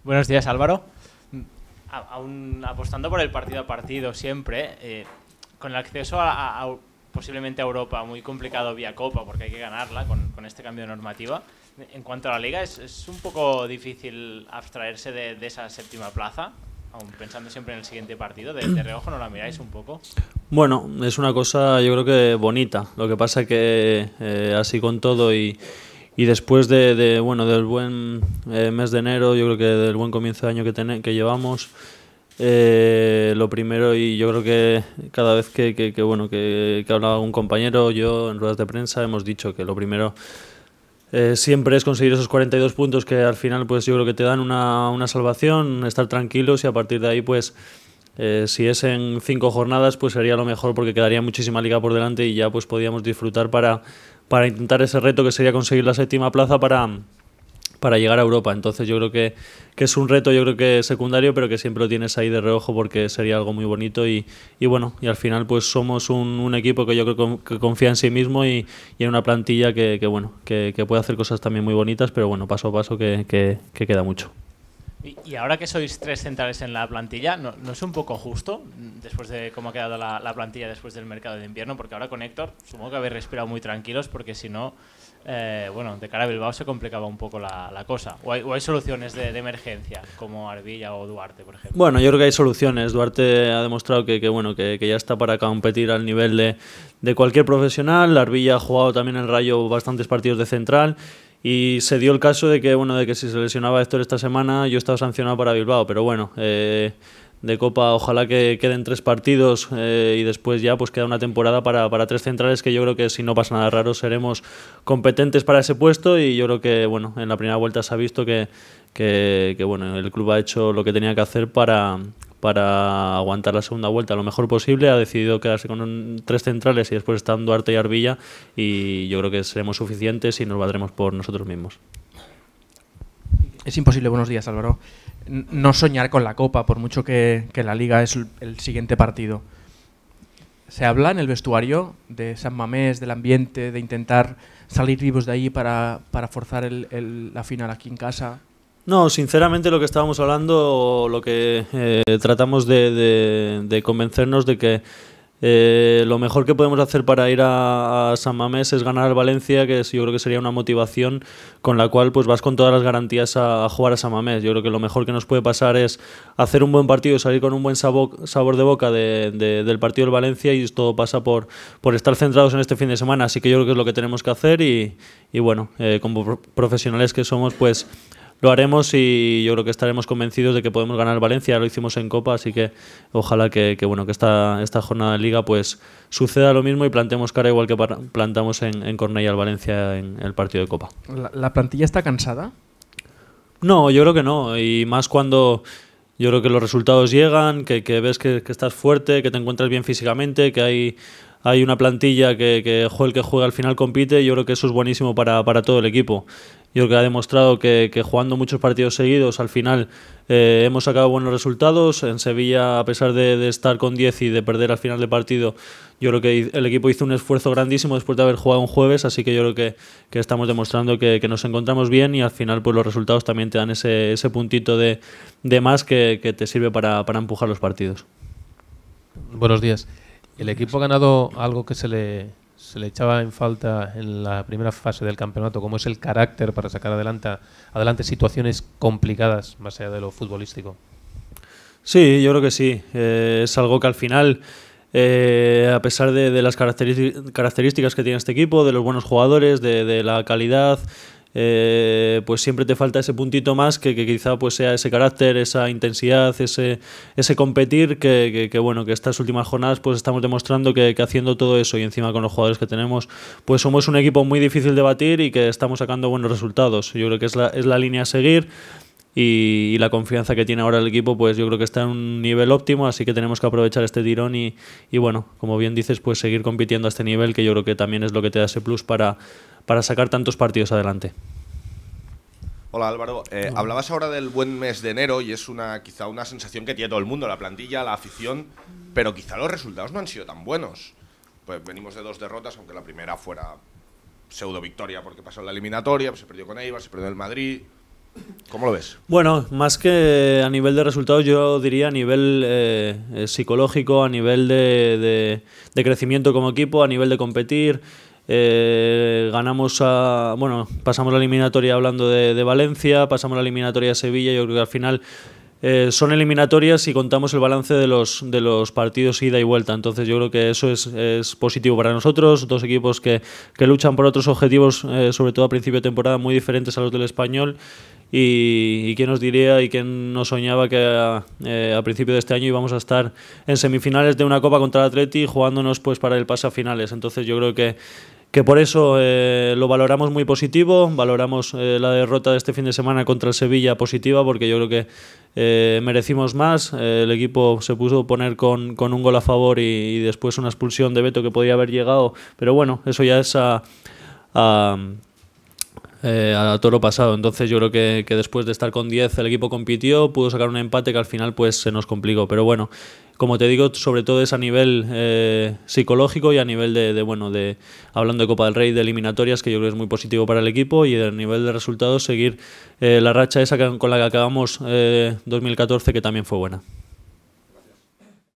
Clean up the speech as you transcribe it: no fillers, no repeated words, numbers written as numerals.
Buenos días, Álvaro. Aún apostando por el partido a partido siempre, con el acceso posiblemente a Europa muy complicado vía Copa, porque hay que ganarla con este cambio de normativa. En cuanto a la Liga, es un poco difícil abstraerse de esa séptima plaza, aún pensando siempre en el siguiente partido. ¿De reojo no la miráis un poco? Bueno, es una cosa yo creo que bonita. Lo que pasa que así con todo y después del buen mes de enero, yo creo que del buen comienzo de año que llevamos, lo primero, y yo creo que cada vez que hablaba un compañero, yo en ruedas de prensa hemos dicho que lo primero siempre es conseguir esos 42 puntos que al final pues yo creo que te dan una salvación, estar tranquilos, y a partir de ahí pues si es en 5 jornadas pues sería lo mejor, porque quedaría muchísima liga por delante y ya pues podíamos disfrutar para intentar ese reto que sería conseguir la séptima plaza para llegar a Europa. Entonces yo creo que es un reto, yo creo que secundario, pero que siempre lo tienes ahí de reojo porque sería algo muy bonito y al final pues somos un equipo que yo creo que confía en sí mismo y en una plantilla que puede hacer cosas también muy bonitas, pero bueno, paso a paso que queda mucho. Y ahora que sois 3 centrales en la plantilla, ¿no es un poco justo después de cómo ha quedado la plantilla después del mercado de invierno? Porque ahora con Héctor supongo que habéis respirado muy tranquilos, porque si no, de cara a Bilbao se complicaba un poco la cosa. ¿O hay soluciones de emergencia, como Arbilla o Duarte, por ejemplo? Bueno, yo creo que hay soluciones. Duarte ha demostrado que ya está para competir al nivel de cualquier profesional. Arbilla ha jugado también en Rayo bastantes partidos de central. Y se dio el caso de que si se lesionaba Héctor esta semana, yo estaba sancionado para Bilbao. Pero bueno, de Copa ojalá que queden 3 partidos y después ya pues queda una temporada para 3 centrales, que yo creo que si no pasa nada raro seremos competentes para ese puesto. Y yo creo que en la primera vuelta se ha visto que el club ha hecho lo que tenía que hacer para aguantar la segunda vuelta lo mejor posible. Ha decidido quedarse con 3 centrales y después están Duarte y Arbilla, y yo creo que seremos suficientes y nos valdremos por nosotros mismos. Es imposible, buenos días, Álvaro, no soñar con la Copa, por mucho que la Liga es el siguiente partido. ¿Se habla en el vestuario de San Mamés, del ambiente, de intentar salir vivos de ahí para forzar la final aquí en casa? No, sinceramente lo que estábamos hablando, lo que tratamos de convencernos de que lo mejor que podemos hacer para ir a San Mamés es ganar al Valencia, que yo creo que sería una motivación con la cual pues vas con todas las garantías a jugar a San Mamés. Yo creo que lo mejor que nos puede pasar es hacer un buen partido, salir con un buen sabor de boca del partido del Valencia, y todo pasa por estar centrados en este fin de semana. Así que yo creo que es lo que tenemos que hacer y como profesionales que somos, pues lo haremos, y yo creo que estaremos convencidos de que podemos ganar Valencia. Lo hicimos en Copa, así que ojalá que esta jornada de Liga pues suceda lo mismo y plantemos cara igual que plantamos en Cornellà al Valencia en el partido de Copa. ¿La plantilla está cansada? No, yo creo que no, y más cuando yo creo que los resultados llegan, que ves que estás fuerte, que te encuentras bien físicamente, que hay una plantilla que el que juega al final compite. Yo creo que eso es buenísimo para todo el equipo. Yo creo que ha demostrado que jugando muchos partidos seguidos al final hemos sacado buenos resultados. En Sevilla, a pesar de estar con 10 y de perder al final del partido, yo creo que el equipo hizo un esfuerzo grandísimo después de haber jugado un jueves, así que yo creo que estamos demostrando que nos encontramos bien, y al final pues los resultados también te dan ese puntito de más que te sirve para empujar los partidos. Buenos días. El equipo ha ganado algo que se le echaba en falta en la primera fase del campeonato, como es el carácter para sacar adelante situaciones complicadas más allá de lo futbolístico. Sí, yo creo que sí. Es algo que al final, a pesar de las características que tiene este equipo, de los buenos jugadores, de la calidad, pues siempre te falta ese puntito más que quizá pues sea ese carácter, esa intensidad, ese competir que estas últimas jornadas pues estamos demostrando que haciendo todo eso, y encima con los jugadores que tenemos, pues somos un equipo muy difícil de batir y que estamos sacando buenos resultados. Yo creo que es la línea a seguir, y la confianza que tiene ahora el equipo pues yo creo que está en un nivel óptimo, así que tenemos que aprovechar este tirón y como bien dices, pues seguir compitiendo a este nivel, que yo creo que también es lo que te da ese plus para sacar tantos partidos adelante. Hola Álvaro, hablabas ahora del buen mes de enero y es quizá una sensación que tiene todo el mundo, la plantilla, la afición, pero quizá los resultados no han sido tan buenos. Pues venimos de 2 derrotas, aunque la primera fuera pseudo victoria porque pasó en la eliminatoria, pues se perdió con Eibar, se perdió en el Madrid. ¿Cómo lo ves? Bueno, más que a nivel de resultados, yo diría a nivel psicológico, a nivel de crecimiento como equipo, a nivel de competir. Pasamos la eliminatoria hablando de Valencia, pasamos la eliminatoria de Sevilla. Yo creo que al final son eliminatorias y contamos el balance de los partidos ida y vuelta. Entonces yo creo que eso es positivo para nosotros. Dos equipos que luchan por otros objetivos, sobre todo a principio de temporada, muy diferentes a los del Español. Y quién nos diría y quién nos soñaba que a principio de este año íbamos a estar en semifinales de una Copa contra el Atleti, jugándonos pues para el pase a finales. Entonces yo creo que por eso lo valoramos muy positivo. Valoramos la derrota de este fin de semana contra el Sevilla positiva, porque yo creo que merecimos más. El equipo se puso a poner con un gol a favor y después una expulsión de Beto que podía haber llegado, pero bueno, eso ya es a toro pasado. Entonces yo creo que después de estar con 10 el equipo compitió, pudo sacar un empate que al final pues se nos complicó, pero bueno, como te digo, sobre todo es a nivel psicológico y a nivel de hablando de Copa del Rey, de eliminatorias, que yo creo que es muy positivo para el equipo, y a nivel de resultados seguir la racha esa con la que acabamos 2014, que también fue buena.